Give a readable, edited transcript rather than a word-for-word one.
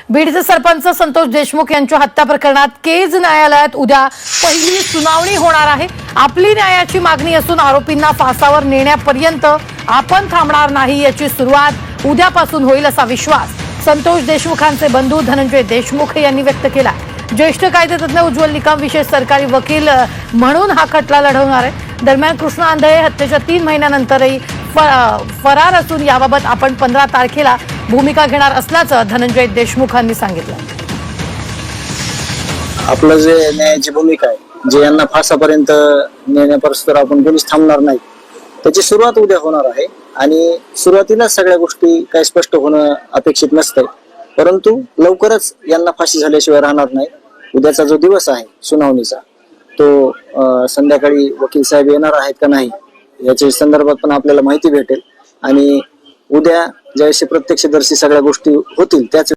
बीडचे सरपंच संतोष देशमुख यांच्या हत्या प्रकरणात केज न्यायालयात उद्या पहिली सुनावणी होणार आहे। आपली न्यायाची मागणी असून आरोपींना फासावर नेण्यापर्यंत आपण थांबणार नाही याची सुरुवात उद्यापासून होईल असा विश्वास संतोष देशमुखांचे बंधू धनंजय देशमुख यांनी व्यक्त केला। ज्येष्ठ कायदेतज्ञ उज्ज्वल निकम विशेष सरकारी वकील म्हणून हा खटला लढवणार आहे। दरम्यान कृष्णा आंधळे हत्येच्या 3 महिन्यानंतरही फरार असून याबाबत आपण 15 तारखेला भूमिका घेणार असल्याचं धनंजय देशमुखांनी सांगितलं। आपलं जे न्यायाची भूमिका आहे, जे यांना फासापर्यंत नेण्यापासून आपण कोणीच थांबणार नाही, त्याची सुरुवात उद्या होणार आहे। आणि सुरुवातीला सगळ्या गोष्टी काही स्पष्ट होणं अपेक्षित नसतं, परंतु लवकरच यांना फाशी झाल्याशिवाय राहणार नाही। उद्याचा जो दिवस आहे सुनावणीचा, तो संध्याकाळी वकील साहेब येणार आहेत का नाही याच्या संदर्भात पण आपल्याला माहिती भेटेल। आणि उद्या ज्यावेळेस प्रत्यक्षदर्शी सगळ्या गोष्टी होतील त्याच